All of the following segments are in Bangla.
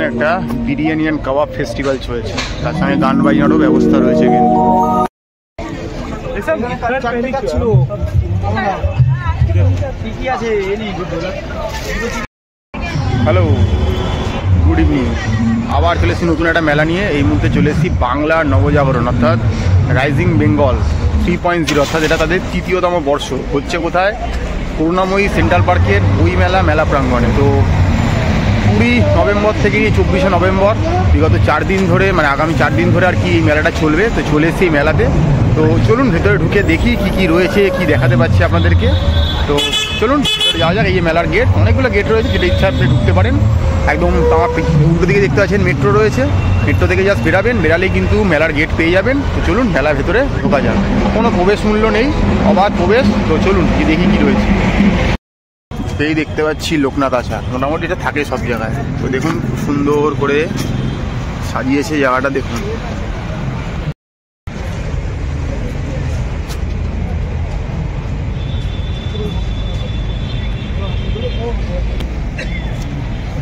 একটা বিরিয়ানি অ্যান্ড কাবাব ফেস্টিভ্যাল চলছে, তার সঙ্গে গান বাজনারও ব্যবস্থা রয়েছে কিন্তু। Hello, good evening. আবার চলে এসেছি নতুন একটা মেলা নিয়ে। এই মুহূর্তে চলে এসেছি বাংলার নবজাগরণ অর্থাৎ রাইজিং বেঙ্গল 3.0, অর্থাৎ এটা তাদের 3য়তম বর্ষ হচ্ছে কোথায়? করুণাময়ী সেন্ট্রাল পার্কের বই মেলা প্রাঙ্গণে। তো 20 নভেম্বর থেকে 24শে নভেম্বর বিগত 4 দিন ধরে, মানে আগামী 4 দিন ধরে আর কি এই মেলাটা চলবে। তো চলে এসেছি এই মেলাতে। তো চলুন ভেতরে ঢুকে দেখি কি রয়েছে, কি দেখাতে পাচ্ছি আপনাদেরকে। তো চলুন যাওয়া যাক। এই মেলার গেট, অনেকগুলো গেট রয়েছে, যেটা ইচ্ছা আপনি ঢুকতে পারেন। একদম আমার উল্টো দিকে দেখতে পাচ্ছেন মেট্রো রয়েছে, মেট্রো থেকে জাস্ট বেরালেই কিন্তু মেলার গেট পেয়ে যাবেন। তো চলুন মেলার ভেতরে ঢোকা যাক। কোনো প্রবেশ মূল্য নেই, অবাধ প্রবেশ। তো চলুন দেখি কি রয়েছে। এই দেখতে পাচ্ছি লোকনাথ আচার, মোটামুটি এটা থাকে সব জায়গায়। তো দেখুন খুব সুন্দর করে সাজিয়েছে জায়গাটা, দেখুন।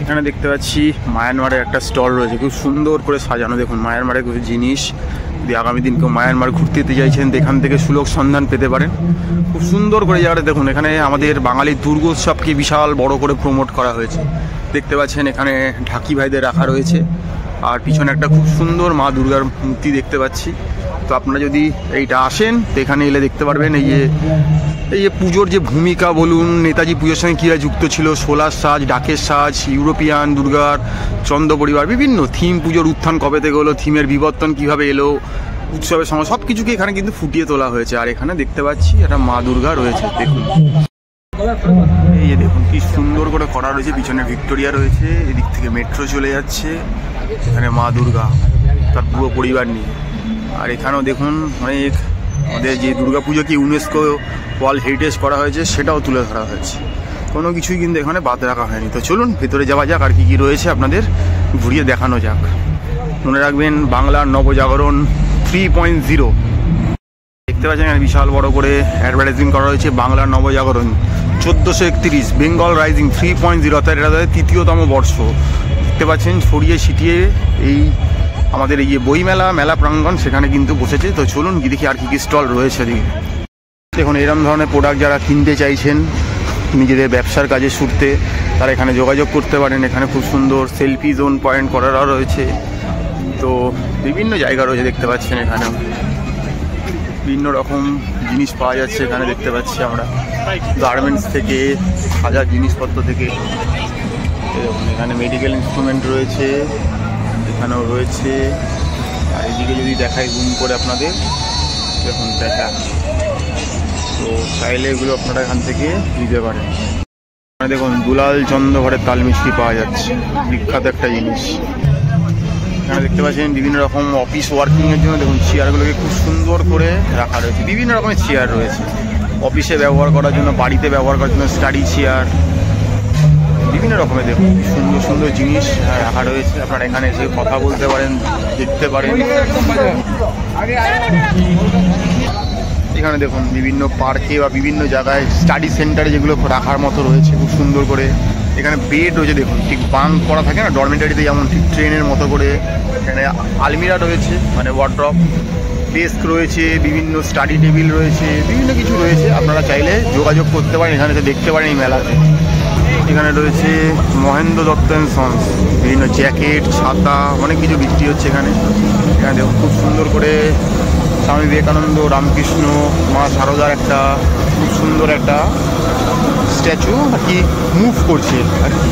এখানে দেখতে পাচ্ছি মায়ানমারের একটা স্টল রয়েছে, খুব সুন্দর করে সাজানো। দেখুন মায়ানমারের কিছু জিনিস, যদি আগামী দিন কেউ মায়ানমার ঘুরতে যেতে চাইছেন এখান থেকে সুলভ সন্ধান পেতে পারেন। খুব সুন্দর করে জায়গাটা দেখুন। এখানে আমাদের বাঙালির দুর্গোৎসবকে বিশাল বড় করে প্রমোট করা হয়েছে। দেখতে পাচ্ছেন এখানে ঢাকি ভাইদের রাখা রয়েছে, আর পিছনে একটা খুব সুন্দর মা দুর্গার মূর্তি দেখতে পাচ্ছি। তো আপনারা যদি এইটা আসেন তো এখানে এলে দেখতে পারবেন এই যে পুজোর যে ভূমিকা বলুন, নেতাজি পুজোর সঙ্গে কীরা যুক্ত ছিল, সোলার সাজ, ডাকের সাজ, ইউরোপিয়ান দুর্গার চন্দ্র পরিবার, বিভিন্ন থিম, পুজোর উত্থান কবে থেকে হলো, থিমের বিবর্তন কীভাবে এলো, উৎসবের সময় সব কিছুকে এখানে কিন্তু ফুটিয়ে তোলা হয়েছে। আর এখানে দেখতে পাচ্ছি একটা মা দুর্গা রয়েছে, দেখুন। এই যে দেখুন কি সুন্দর করে করা রয়েছে, পিছনে ভিক্টোরিয়া রয়েছে, এদিক থেকে মেট্রো চলে যাচ্ছে, এখানে মা দুর্গা তার পুরো পরিবার নিয়ে। আর এখানেও দেখুন অনেক আমাদের যে দুর্গা পুজোকে ইউনেস্কো ওয়ার্ল্ড হেরিটেজ করা হয়েছে সেটাও তুলে ধরা হয়েছে। কোনো কিছুই কিন্তু এখানে বাদ রাখা হয়নি। তো চলুন ভেতরে যাওয়া যাক, আর কি রয়েছে আপনাদের ঘুরিয়ে দেখানো যাক। মনে রাখবেন বাংলার নবজাগরণ 3.0। দেখতে পাচ্ছেন এখানে বিশাল বড় করে অ্যাডভার্টাইজিং করা হয়েছে, বাংলার নবজাগরণ 1431 বেঙ্গল রাইজিং 3.0, অর্থাৎ এটা তাদের 3য়তম বর্ষ। দেখতে পাচ্ছেন ছড়িয়ে ছিটিয়ে এই আমাদের এই যে বই মেলা প্রাঙ্গণ, সেখানে কিন্তু বসেছে। তো চলুন দেখি আর কি স্টল রয়েছে। দেখুন এরকম ধরনের প্রোডাক্ট যারা কিনতে চাইছেন নিজেদের ব্যবসার কাজে ছুটতে, তারা এখানে যোগাযোগ করতে পারেন। এখানে খুব সুন্দর সেলফি জোন পয়েন্ট করারও রয়েছে। তো বিভিন্ন জায়গা রয়েছে, দেখতে পাচ্ছেন এখানে বিভিন্ন রকম জিনিস পাওয়া যাচ্ছে। এখানে দেখতে পাচ্ছি আমরা গার্মেন্টস থেকে হাজার জিনিসপত্র থেকে, এখানে মেডিকেল ইনস্ট্রুমেন্ট রয়েছে, এখানেও রয়েছে। আর এদিকে যদি দেখাই জুম করে আপনাদের, দেখুন দেখা। তো চাইলে এগুলো আপনারা এখান থেকে নিতে পারেন। দেখুন দুলাল চন্দ্র ঘরের তাল মিষ্টি পাওয়া যাচ্ছে, বিখ্যাত একটা জিনিস। এখানে দেখতে পাচ্ছেন বিভিন্ন রকম অফিস ওয়ার্কিংয়ের জন্য দেখুন চেয়ারগুলোকে খুব সুন্দর করে রাখা রয়েছে। বিভিন্ন রকমের চেয়ার রয়েছে, অফিসে ব্যবহার করার জন্য, বাড়িতে ব্যবহার করার জন্য স্টাডি চেয়ার, বিভিন্ন রকমের দেখুন সুন্দর সুন্দর জিনিস রাখা রয়েছে। আপনারা এখানে এসে কথা বলতে পারেন, দেখতে পারেন। এখানে দেখুন বিভিন্ন পার্কে বা বিভিন্ন জায়গায় স্টাডি সেন্টারে যেগুলো রাখার মতো রয়েছে খুব সুন্দর করে। এখানে বেড রয়েছে, দেখুন ঠিক বাঙ্ক করা থাকে না ডরমেটারিতে, যেমন ঠিক ট্রেনের মতো করে। এখানে আলমিরা রয়েছে, মানে ওয়ার্ড্রপ, ডেস্ক রয়েছে, বিভিন্ন স্টাডি টেবিল রয়েছে, বিভিন্ন কিছু রয়েছে। আপনারা চাইলে যোগাযোগ করতে পারেন, এখানে এসে দেখতে পারেন এই মেলাতে। এখানে রয়েছে মহেন্দ্র দত্ত অ্যান্ড সন্স, বিভিন্ন জ্যাকেট, ছাতা, অনেক কিছু বিক্রি হচ্ছে এখানে। এখানে দেখুন খুব সুন্দর করে স্বামী বিবেকানন্দ, রামকৃষ্ণ, মা শারদার একটা খুব সুন্দর একটা স্ট্যাচু আর কি মুভ করছে আর কি।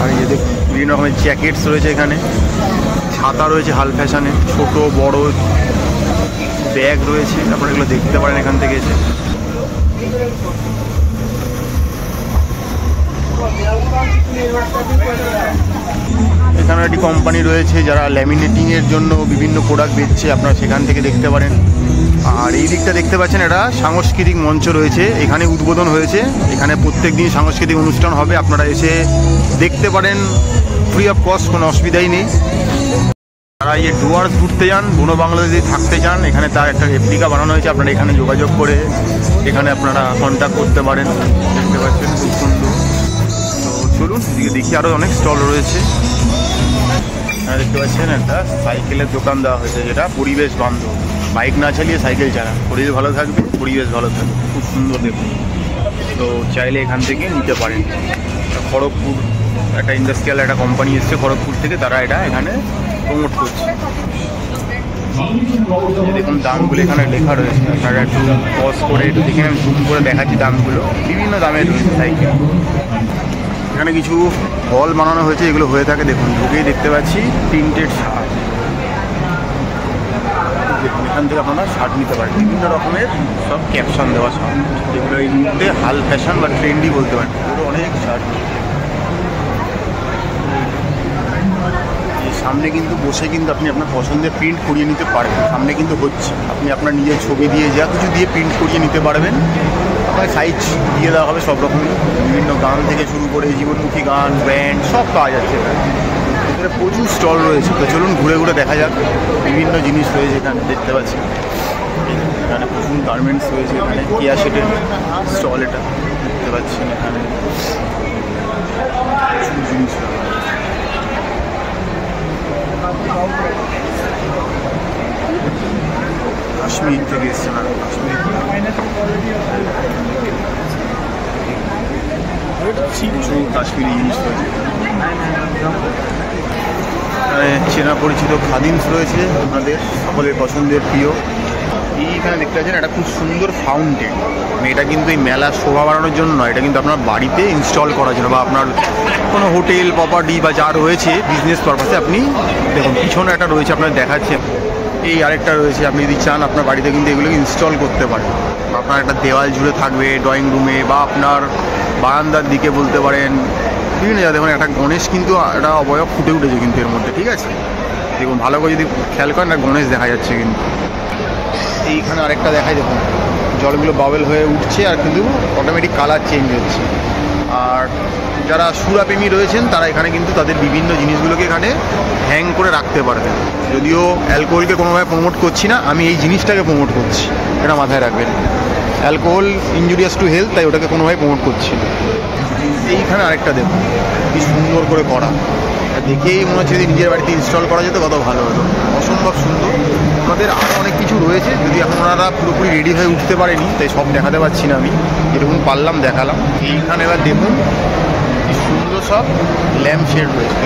আর এই যে দেখুন বিভিন্ন রকমের জ্যাকেটস রয়েছে এখানে, ছাতা রয়েছে হাল ফ্যাশনে, ছোট বড় ব্যাগ রয়েছে। আপনারা এগুলো দেখতে পারেন এখান থেকে এসে। এখানে একটি কোম্পানি রয়েছে যারা ল্যামিনেটিংয়ের জন্য বিভিন্ন প্রোডাক্ট বেচছে, আপনারা সেখান থেকে দেখতে পারেন। আর এই দিকটা দেখতে পাচ্ছেন এটা সাংস্কৃতিক মঞ্চ রয়েছে, এখানে উদ্বোধন হয়েছে। এখানে প্রত্যেক দিন সাংস্কৃতিক অনুষ্ঠান হবে, আপনারা এসে দেখতে পারেন, ফ্রি অফ কস্ট, কোনো অসুবিধাই নেই। যারা এই ডুয়ার্স ঘুরতে যান, বুনো বাংলায় যদি থাকতে চান, এখানে তার একটা রেপ্লিকা বানানো হয়েছে। আপনারা এখানে যোগাযোগ করে এখানে আপনারা কন্ট্যাক্ট করতে পারেন। দেখতে পাচ্ছেন খুব সুন্দর। তো চলুন এদিকে দেখি, আরও অনেক স্টল রয়েছে। দেখতে পাচ্ছেন একটা সাইকেলের দোকান দেওয়া হয়েছে, যেটা পরিবেশ বান্ধব। বাইক না চালিয়ে সাইকেল চালান, শরীর ভালো থাকবে, পরিবেশ ভালো থাকবে। খুব সুন্দর দেখুন। তো চাইলে এখান থেকে নিতে পারেন। খড়গপুর একটা ইন্ডাস্ট্রিয়াল একটা কোম্পানি এসছে খড়গপুর থেকে, তারা এটা এখানে প্রমোট করছে। দেখুন দামগুলো এখানে লেখা রয়েছে, আপনারা একটু পজ করে একটু দেখে আমি জুম করে দেখাচ্ছি দামগুলো। বিভিন্ন দামের রয়েছে সাইকেল। এখানে কিছু হল বানানো হয়েছে, এগুলো হয়ে থাকে দেখুন, ঢুকেই দেখতে পাচ্ছি প্রিন্টেড শার্ট। দেখুন এখান থেকে আপনারা শার্ট নিতে পারেন, বিভিন্ন রকমের সব ক্যাপশন দেওয়া শার্ট, যেগুলো এই মুহূর্তে হাল ফ্যাশন বা ট্রেন্ডি বলতে পারেন। এগুলো অনেক শার্ট। সামনে কিন্তু বসে কিন্তু আপনি আপনার পছন্দের প্রিন্ট করিয়ে নিতে পারবেন। সামনে কিন্তু হচ্ছে, আপনি আপনার নিজের ছবি দিয়ে যা কিছু দিয়ে প্রিন্ট করিয়ে নিতে পারবেন। আপনার সাইজ দিয়ে দেওয়া হবে সব রকমের, বিভিন্ন গান থেকে শুরু করে জীবনমুখী গান, ব্যান্ড সব পাওয়া যাচ্ছে এখানে। এখানে প্রচুর স্টল রয়েছে। তো চলুন ঘুরে ঘুরে দেখা যাক। বিভিন্ন জিনিস রয়েছে এখানে, দেখতে পাচ্ছি এখানে প্রচুর গার্মেন্টস রয়েছে। এখানে কেয়া শেডের স্টল, এটা দেখতে পাচ্ছেন। এখানে প্রচুর জিনিস রয়েছে। কাশ্মীর থেকে এসছে না, কাশ্মীর কাশ্মীরি জিনিস রয়েছে। চেনা পরিচিত খাদিমস রয়েছে, আপনাদের সকলের পছন্দের প্রিয়। এইখানে দেখতে পাচ্ছেন একটা খুব সুন্দর ফাউন্টেন। এটা কিন্তু এই মেলার শোভা বাড়ানোর জন্য নয়, এটা কিন্তু আপনার বাড়িতে ইনস্টল করার জন্য, বা আপনার কোনো হোটেল প্রপার্টি বা যা রয়েছে বিজনেস পারপাসে আপনি দেখুন পিছনে একটা রয়েছে, আপনার দেখাচ্ছে। এই আরেকটা রয়েছে, আপনি যদি চান আপনার বাড়িতে কিন্তু এগুলোকে ইনস্টল করতে পারেন। আপনার একটা দেওয়াল জুড়ে থাকবে ড্রয়িং রুমে, বা আপনার বারান্দার দিকে বলতে পারেন। বিভিন্ন জায়গায় দেখুন একটা গণেশ কিন্তু একটা অবয়ব ফুটে উঠেছে কিন্তু এর মধ্যে, ঠিক আছে। দেখুন ভালো করে যদি খেয়াল করেন না, গণেশ দেখা যাচ্ছে কিন্তু। এইখানে আরেকটা দেখাই, দেখুন জলগুলো বাবেল হয়ে উঠছে আর কিন্তু অটোমেটিক কালার চেঞ্জ হচ্ছে। আর যারা সুরাপ্রেমী রয়েছেন তারা এখানে কিন্তু তাদের বিভিন্ন জিনিসগুলোকে এখানে হ্যাং করে রাখতে পারবেন। যদিও অ্যালকোহলকে কোনোভাবে প্রমোট করছি না, আমি এই জিনিসটাকে প্রমোট করছি, এটা মাথায় রাখবেন। অ্যালকোহল ইনজুরিয়াস টু হেলথ, তাই ওটাকে কোনোভাবে প্রমোট করছি না। এইখানে আরেকটা দেখুন কি সুন্দর করে করা, দেখেই মনে হচ্ছে যদি নিজের বাড়িতে ইনস্টল করা যেত কত ভালো হতো। অসম্ভব সুন্দর। আমাদের আরও অনেক কিছু রয়েছে, যদি এখন ওনারা পুরোপুরি রেডি হয়ে উঠতে পারেনি, তাই সব দেখাতে পারছি না। আমি যেরকম পারলাম দেখালাম। এইখানে এবার দেখুন কি সুন্দর সব ল্যাম্প শেড রয়েছে।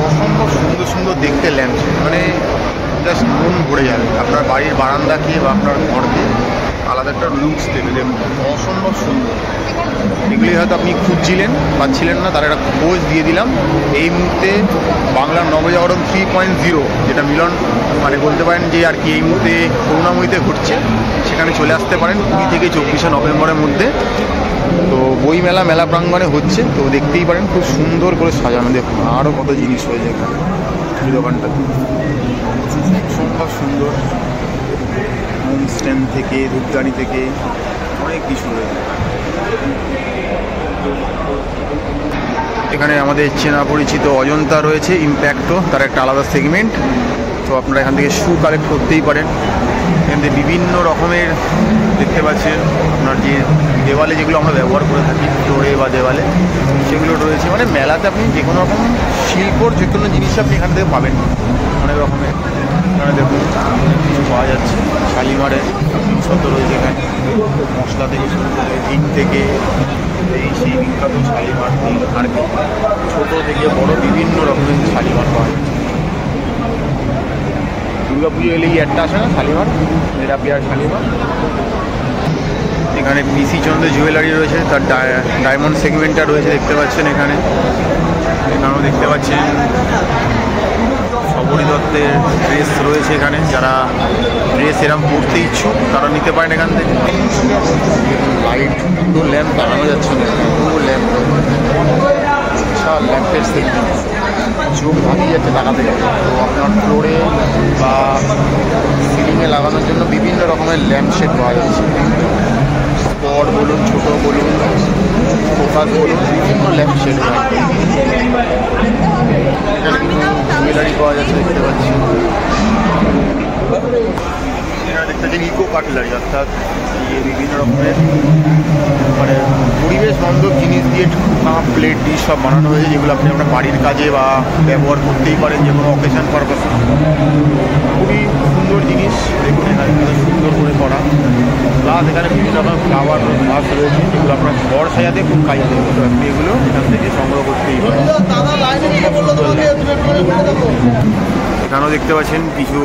অসম্ভব সুন্দর সুন্দর দেখতে ল্যাম্প শেড, মানে জাস্ট মন ভরে যাবে। আপনার বাড়ির বারান্দাকে বা আপনার ঘরকে আলাদা একটা লুকস দেবে, দেখুন অসম্ভব সুন্দর। এগুলি হয়তো আপনি খুঁজছিলেন, পাচ্ছিলেন না, তার একটা খোঁজ দিয়ে দিলাম। এই মুহূর্তে বাংলার নবজাগরণ 3.0, যেটা মিলন মানে বলতে পারেন যে আর কি এই মুহূর্তে করুণাময়ীতে ঘটছে, সেখানে চলে আসতে পারেন 20 থেকে 24 নভেম্বরের মধ্যে। তো বইমেলা মেলা প্রাঙ্গণে হচ্ছে, তো দেখতেই পারেন খুব সুন্দর করে সাজানো। দেখুন আরও কত জিনিস রয়েছে এখানে, এই দোকানটা অসম্ভব সুন্দর। হোম স্ট্যান্ড থেকে ধূপদানি থেকে অনেক কিছু রয়েছে। এখানে আমাদের চেনা পরিচিত অজন্তা রয়েছে, ইম্প্যাক্টও তার একটা আলাদা সেগমেন্ট। তো আপনারা এখান থেকে শু কালেক্ট করতেই পারেন। এখান থেকে বিভিন্ন রকমের দেখতে পাচ্ছেন আপনার যে দেওয়ালে যেগুলো আমরা ব্যবহার করে থাকি ফ্লোরে বা দেওয়ালে, সেগুলো রয়েছে। মানে মেলাতে আপনি যে কোনো রকম শিল্পর যে কোনো জিনিস আপনি এখান থেকে পাবেন অনেক রকমের। এখানে দেখুন কিছু পাওয়া যাচ্ছে, শালিমারের জিনিসপত্র রয়েছে এখানে, মশলা থেকে শুরু করে ডিম থেকে এই সেই বিখ্যাত শালিমার ডিম, আর ছোটো থেকে বড় বিভিন্ন রকমের শালিমার পাওয়া যায়। দুর্গাপুজো এলেই একটা আসে না শালিমার, তেরাপিয়ার শালিমার। এখানে পিসি চন্দ্র জুয়েলারি রয়েছে, তার ডায়মন্ড সেগমেন্টটা রয়েছে দেখতে পাচ্ছেন এখানে। এখানেও দেখতে পাচ্ছেন শবরী দত্তের ড্রেস রয়েছে এখানে, যারা ড্রেস এরম পরতে ইচ্ছুক তারা নিতে পারেন এখান থেকে। লাইট তো ল্যাম্প লাগানো যাচ্ছে না, পুরো ল্যাম্প, বিশাল ল্যাম্পের সেগমেন্ট, চোখ ভাঙিয়ে যাচ্ছে লাগাতে গেলে। তো আপনার ফ্লোরে বা সিলিংয়ে লাগানোর জন্য বিভিন্ন রকমের ল্যাম্প শেড পাওয়া যাচ্ছে। স্পট বলুন, ছোটো বলুন, ফোকাস বলুন, বিভিন্ন ল্যাম্প শেড। এখানে কিন্তু জুয়েলারি পাওয়া যাচ্ছে দেখতে পাচ্ছি। এখানে দেখতে পাচ্ছেন ইকো কাটলারি, অর্থাৎ বিভিন্ন রকমের মানে পরিবেশ বান্ধব জিনিস দিয়ে কাপ প্লেট ডিশ সব বানানো হয়েছে, যেগুলো আপনি আপনার বাড়ির কাজে বা ব্যবহার করতেই পারেন যে কোনো অকেশন পারপাসে। খুবই সুন্দর জিনিস, দেখুন এখানে সুন্দর করে করা। প্লাস এখানে বিভিন্ন রকম ফ্লাওয়ার গাছ রয়েছে যেগুলো আপনার ঘর সাজাতে খুব কাজে দেবে, তো আপনি এগুলো এখান থেকে সংগ্রহ করতেই পারেন। এখানেও দেখতে পাচ্ছেন কিছু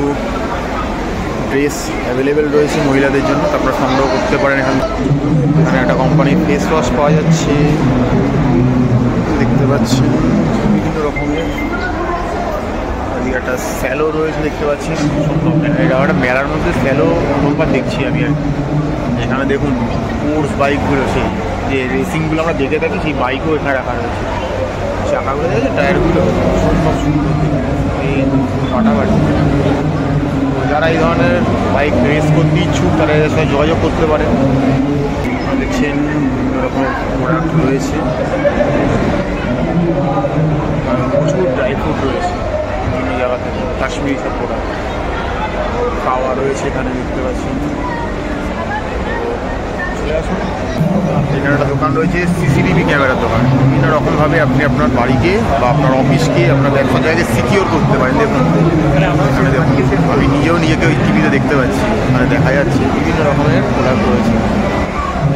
ড্রেস অ্যাভেলেবেল রয়েছে মহিলাদের জন্য, তারপরে সংগ্রহ করতে পারেন। এখানে একটা কোম্পানির ফেস ওয়াশ পাওয়া যাচ্ছে দেখতে পাচ্ছি বিভিন্ন রকমের। এদিকে একটা স্যালো রয়েছে দেখতে পাচ্ছি, এটা একটা মেলার মধ্যে স্যালো প্রথমবার দেখছি আমি। আর এখানে দেখুন স্পোর্টস বাইকগুলো, সেই যে রেসিংগুলো আমরা দেখে থাকি সেই বাইকও এখানে রাখা রয়েছে। চাকাগুলো দেখেছে, টায়ারগুলো সব সুন্দর, এই ফাটাফাটি। যারা এই ধরনের বাইক রেস করতে ইচ্ছুক তারা এদের সাথে যোগাযোগ করতে পারে। দেখছেন বিভিন্ন রকম প্রোডাক্ট রয়েছে, প্রচুর ড্রাই ফ্রুট রয়েছে বিভিন্ন জায়গা থেকে, কাশ্মীরি সব প্রোডাক্ট খাওয়া রয়েছে এখানে দেখতে পাচ্ছি। এখানে একটা দোকান রয়েছে সিসিটিভি ক্যামেরার দোকান। বিভিন্ন রকমভাবে আপনি আপনার বাড়িকে বা আপনার অফিসকে আপনার ব্যবসার জায়গায় সিকিওর করতে পারেন। দেখুন এখানে দেখুন, আমি নিজেও নিজেকে ওই টিভিতে দেখতে পাচ্ছি, মানে দেখা যাচ্ছে বিভিন্ন রকমের প্রোডাক্ট রয়েছে।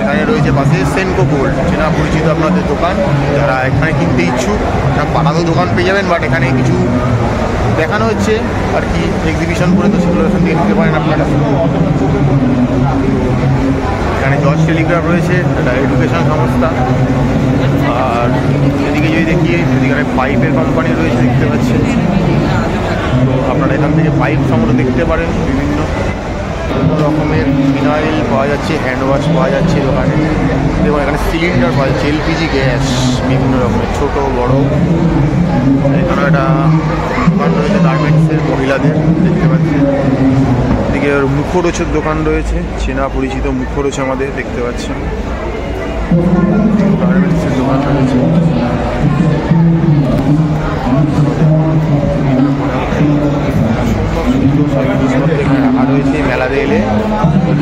এখানে রয়েছে পাশে সেনকো গোল্ড, চেনা পরিচিত আপনাদের দোকান। যারা এখানে কিনতে ইচ্ছুক তারা পাড়াতেও দোকান পেয়ে যাবেন, বাট এখানে কিছু দেখানো হচ্ছে আর কি এক্সিবিশন করে, তো সেগুলো এখান থেকে নিতে পারেন আপনারা। এখানে জজ টেলিগ্রাফ রয়েছে, এটা এডুকেশন সংস্থা। আর এদিকে যদি দেখি, এদিকে পাইপের কোম্পানি রয়েছে দেখতে পাচ্ছেন, তো আপনারা এখান থেকে পাইপ সংগ্রহ দেখতে পারেন। বিভিন্ন রকমের ফিনাইল পাওয়া যাচ্ছে, হ্যান্ড ওয়াশ পাওয়া যাচ্ছে দোকানে। এবং এখানে সিলিন্ডার পাওয়া যাচ্ছে, এলপিজি গ্যাস বিভিন্ন রকমের ছোটো বড়ো। এখানে একটা দোকান রয়েছে গার্মেন্টসের মহিলাদের দেখতে পাচ্ছি। এদিকে মুখরোচের দোকান রয়েছে, চেনা পরিচিত মুখরোচ আমাদের দেখতে পাচ্ছেন। গার্মেন্টসের দোকান রয়েছে, এখানে রাখা রয়েছে, মেলাতে এলে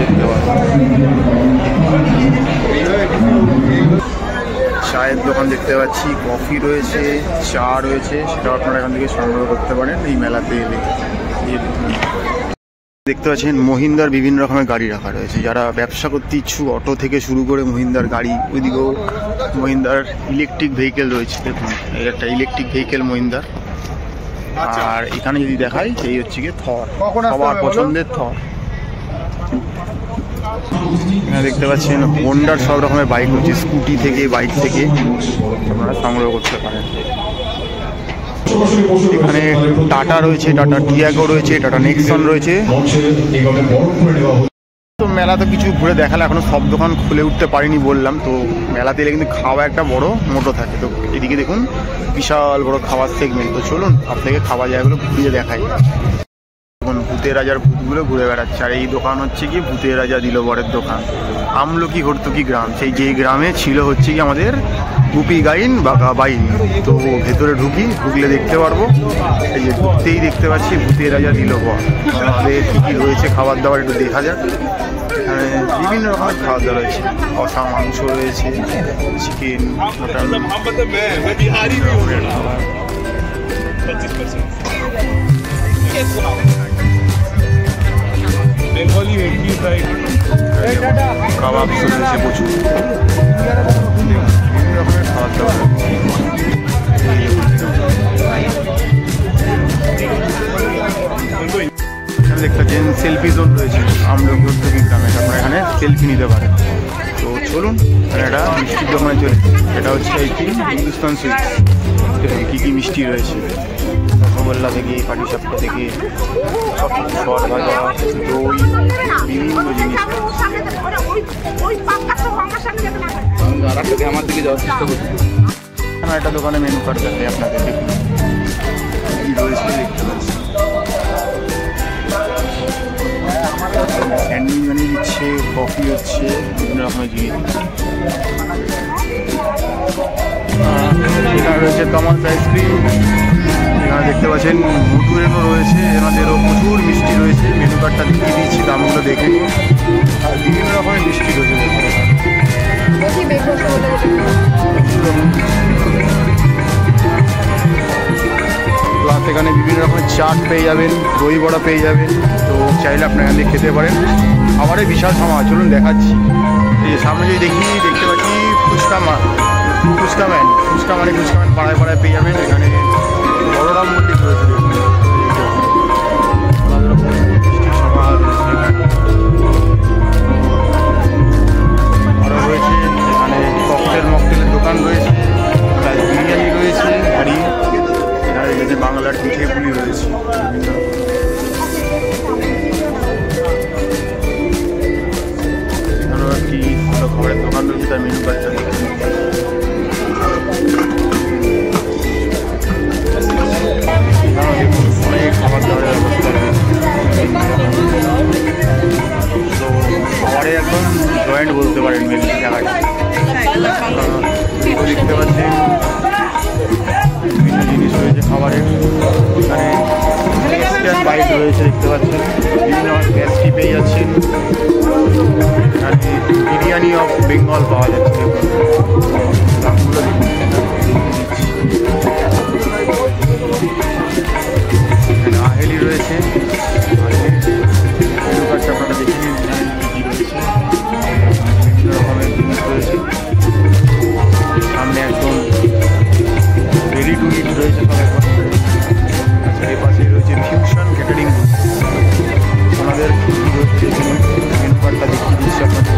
দেখতে পাবেন। চায়ের দোকান দেখতে পাচ্ছি, কফি রয়েছে, চা রয়েছে, সেটাও আপনারা এখান থেকে সংগ্রহ করতে পারেন এই মেলাতে এলে। দেখতে পাচ্ছেন মহিন্দ্রার বিভিন্ন রকমের গাড়ি রাখা রয়েছে। যারা ব্যবসা করতে ইচ্ছুক, অটো থেকে শুরু করে মহিন্দ্রার গাড়ি, ওইদিকেও মহিন্দ্রার ইলেকট্রিক ভেহিকেল রয়েছে। দেখুন এই একটা ইলেকট্রিক ভেহিকেল মহিন্দ্রার। আর এখানে যদি দেখাই, এই হচ্ছে গিয়ে থর, সবার পছন্দের থর। এখানে দেখতে পাচ্ছেন হোন্ডার সব রকমের বাইক রয়েছে, স্কুটি থেকে বাইক থেকে আপনারা সংগ্রহ করতে পারেন। এখানে টাটা রয়েছে, টাটা টিয়াগো রয়েছে, টাটা নেক্সন রয়েছে। তো মেলাতে কিছু ঘুরে দেখালে, এখনো সব দোকান খুলে উঠতে পারিনি বললাম। তো মেলাতে এলে কিন্তু খাওয়া একটা বড় মোটো থাকে। তো এদিকে দেখুন বিশাল বড় খাওয়ার সেগমেন্ট। তো চলুন আপনাকে খাওয়া জায়গাগুলো ঘুরিয়ে দেখাই। এখন ভূতের রাজার ভূতগুলো ঘুরে বেড়াচ্ছে। আর এই দোকান হচ্ছে কি ভূতের রাজা দিলবরের দোকান, আমলকি হর্তুকি গ্রাম। সেই যেই গ্রামে ছিল হচ্ছে কি আমাদের গুপি গাইন বা বাইন। তো ভেতরে ঢুকলে দেখতে পারবো, এই যে ঢুকতেই দেখতে পাচ্ছি ভূতের রাজা দিলবর। আমাদের কী কী রয়েছে খাবার দাবার একটু দেখা যাক। এখানে বিভিন্ন রকমের খাবার দাবার রয়েছে, কষা মাংস রয়েছে, চিকেন, মটন, কাবাব রয়েছে প্রচুর, বিভিন্ন রকমের খাবার দাবার। এখানে দেখতে পাচ্ছেন সেলফি জোন রয়েছে আমলকি হর্তুকি গ্রামে, আপনারা এখানে সেলফি নিতে পারেন। তো চলুন একটা মিষ্টির দোকানে চলে। এটা হচ্ছে এইটি হিন্দুস্তান সুইটস। কী কী মিষ্টি রয়েছে, রসগোল্লা থেকে পাটিসাপটা থেকে সর ভাজা, দই, বিভিন্ন জিনিস। আমার দিকে যাওয়ার চেষ্টা করছি। একটা দোকানে মেনু কার্ড দেখাই আপনাদের, দেখুন কী রয়েছে দেখতে পাচ্ছি। স্যান্ডউইচ বানিয়ে দিচ্ছে, কফি হচ্ছে, বিভিন্ন রকমের জিনিস। এখানে রয়েছে টমাস আইসক্রিম, এখানে দেখতে পাচ্ছেন মধুরেনও রয়েছে, এনাদেরও প্রচুর মিষ্টি রয়েছে। মেনু কার্ডটা দেখিয়ে দিচ্ছি, দামগুলো দেখে নিন। আর বিভিন্ন রকমের মিষ্টি রয়েছে। প্লাস এখানে বিভিন্ন রকমের চাট পেয়ে যাবেন, দই বড়া পেয়ে যাবেন। তো চাইলে আপনার এখান থেকে খেতে পারেন। খাবারের বিশাল সমাহার, চলুন দেখাচ্ছি। এই সামনে যদি দেখতে পাচ্ছি ফুচকা ম্যান পাড়ায় পাড়ায় পেয়ে যাবেন। এখানে বড়রাম মন্দির রয়েছে, সমাহার আরও রয়েছে। এখানে মকটেলের দোকান রয়েছে, বিরিয়ানি রয়েছে, হাড়ি, এখানে বাংলার পিঠে পুলি রয়েছে। এখানেও একটি ভালো খাবারের দোকান রয়েছে, তার মেনু কার্ডটা দেখে দেখুন অনেক খাবার দাবারের ব্যবস্থা রয়েছে। তো খাবারে একদম জয়েন্ট বলতে পারেন মেনু জায়গাটা। দেখতে পাচ্ছেন বিভিন্ন জিনিস রয়েছে খাবারের। এখানে এশিয়ান বাইট রয়েছে, দেখতে পাচ্ছেন বিভিন্ন পেস্ট্রি পেয়ে যাচ্ছেন। এখানে বিরিয়ানি অফ বেঙ্গল পাওয়া যাচ্ছে। দামগুলো দেখুন, এখানে আহেলি রয়েছে। মেনু কার্ডটা আপনারা দেখে নিন, বিভিন্ন রকমের জিনিস রয়েছে। সামনে একদম রেডি টু ইট রয়েছে সব একবার। আচ্ছা, এর পাশে রয়েছে ফিউশন ক্যাটারিং। আমাদের মেনু কার্ডটা দেখিয়ে দিচ্ছি আপনাদের।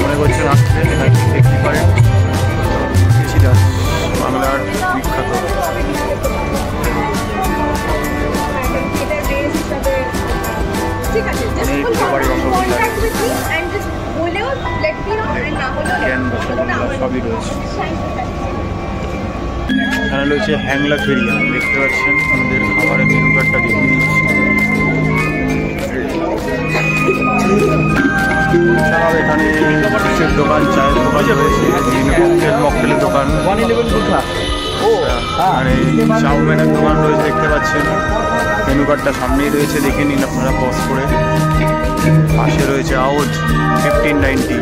মনে করছেন আসবেন, এখানে দেখতে পারেন। বাংলার বিখ্যাত অনেক খাবারের রসগোল্লা, সবই রয়েছে। এখানে রয়েছে হ্যাংলা ফেরিয়া, দেখতে পাচ্ছেন আমাদের খাবারের মেনু কার্ডটা দেখিয়ে দিচ্ছি। এছাড়াও এখানে জুসের দোকান, চায়ের দোকান রয়েছে, মকটেলের দোকান, আর চাউমিনের দোকান রয়েছে, দেখতে পাচ্ছেন। মেনু কার্ডটা সামনেই রয়েছে, দেখে নিন আপনারা পজ করে। পাশে রয়েছে আউট 1590।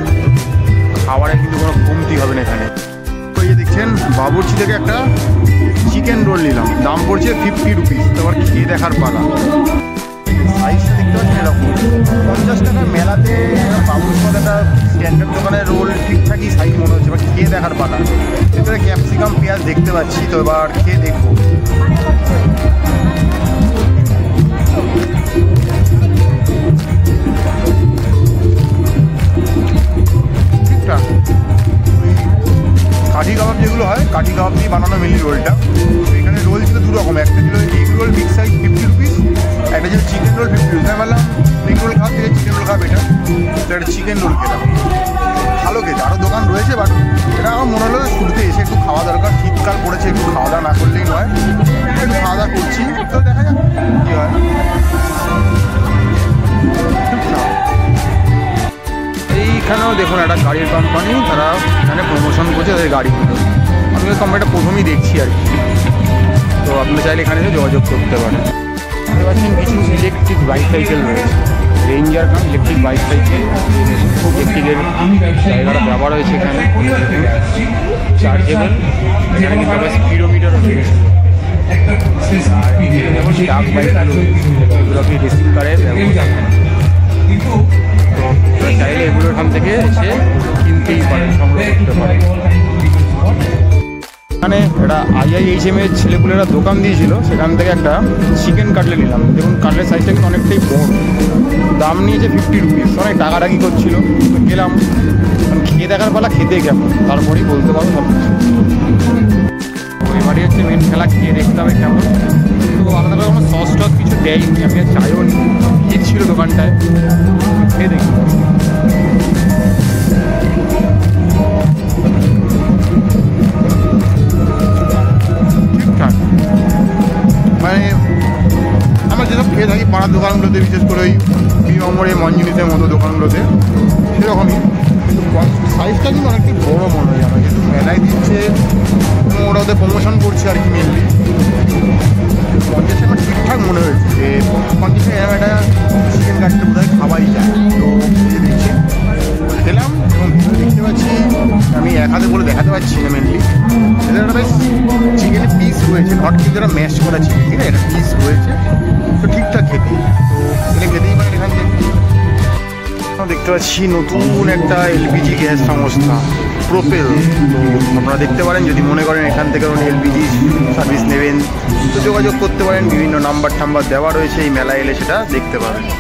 খাবারে কিন্তু কোনো কমতি হবে না এখানে। ওই যে দেখছেন বাবুর্চি থেকে একটা চিকেন রোল নিলাম, দাম পড়ছে 50 রুপিস। তোমার খেয়ে দেখার পালা। সাইজটা দেখতে পাচ্ছেন এরকম 50 টাকার মেলাতে বাবুর্চির মধ্যে একটা স্ট্যান্ডার্ড দোকানের রোল ঠিকঠাকই সাইজ মনে হচ্ছে। এবার খেয়ে দেখার পালা। ভিতরে ক্যাপসিকাম পেঁয়াজ দেখতে পাচ্ছি, তো এবার খেয়ে দেখবো। ঠিকঠাক কাঠি কাবাব যেগুলো হয়, কাঠি কাবাব দিয়ে বানানো মেনলি রোলটা। তো এখানে রোল ছিল দু রকম, একটা ছিল egg roll mix size 50 rupees, একটা ছিল চিকেন রোল 50 রুপিস। আমি বললাম এগ রোল খাওয়ার থেকে চিকেন রোল খাওয়া বেটার, তো একটা চিকেন রোল খেলাম। ভালো খেতে, আরও দোকান রয়েছে, বাট এটা আমার মনে হলো শুরুতে এসে একটু খাওয়া দরকার। শীতকাল পড়েছে, একটু খাওয়া দাওয়া না করলেই নয়। একটু খাওয়া দাওয়া করছি, তো দেখা যাক কী হয়। এইখানেও দেখুন একটা গাড়ির কোম্পানি, তারা এখানে প্রমোশন করছে তাদের গাড়িগুলো। আমি ওই কোম্পানিটা প্রথমেই দেখছি আর কি। তো আপনি চাইলে এখানে যোগাযোগ করতে পারেন। দেখতে পাচ্ছেন কিছু ইলেকট্রিক বাইসাইকেল রয়েছে, রেঞ্জার কাম ইলেকট্রিক বাইসাইকেল। ইলেকট্রিকের জায়গাটা ব্যবহার হয়েছে এখানে, চার্জেবল। এখানে কিন্তু আবার স্পিডোমিটারও রয়েছে। যেমন ডাক বাইকগুলো, এগুলোকে রেসিং কারের ব্যবস্থা। তো চাইলে এগুলো এখান থেকে এসে কিনতেই পারেন, সংগ্রহ করতে পারেন। এখানে একটা IIHM এর ছেলেপুলেরা দোকান দিয়েছিল, সেখান থেকে একটা চিকেন কাটলেট নিলাম। দেখুন কাটলেট সাইজটা কিন্তু অনেকটাই বড়। দাম নিয়েছে 50 রুপিস। অনেক টাকাটাকি করছিল, গেলাম খেয়ে দেখার পালা। খেতে কেমন তারপরেই বলতে পারবো সব কিছু। এবারই হচ্ছে মেন খেলা, খেয়ে দেখতে হবে কেমন। তো আলাদা করে কোনো সস টস কিছু দেয়নি, আমি আর চাইও নি। ভিড় ছিল দোকানটায়, খেয়ে দেখি। ঠিকঠাক, মানে আমরা যেসব খেয়ে থাকি পাড়ার দোকানগুলোতে, বিশেষ করে ওই বি নম্বরে মঞ্জিনিসের মতো দোকানগুলোতে, সেরকমই কিন্তু সাইজটা কিন্তু অনেকটাই বড়ো মনে হয় আমার, যেহেতু মেলায় দিচ্ছে এবং ওরা ওদের প্রমোশন করছে আর কি মেনলি। 50 আমার ঠিকঠাক মনে হয়েছে যে 50 এরকম একটা চিকেন কাটতে বোধ হয় খাওয়াই যায়। তো দিচ্ছে খেলাম এবং দেখতে পাচ্ছি, আমি এক হাতে বলে দেখাতে পারছি না মেনলি, এটা বেশ চিকেনের পিস রয়েছে, নট কিন্তু এটা ম্যাশ করা চিকেন, ঠিক আছে, এটা পিস রয়েছে, তো ঠিকঠাক খেতে। তো এটা খেতেই পারেন এখান থেকে। দেখতে পাচ্ছি নতুন একটা এলপিজি গ্যাস সংস্থা প্রোপেল, তো আপনারা দেখতে পারেন যদি মনে করেন এখান থেকে এলপিজি সার্ভিস নেবেন তো যোগাযোগ করতে পারেন, বিভিন্ন নাম্বার টাম্বার দেওয়া রয়েছে, এই মেলা এলে সেটা দেখতে পাবেন।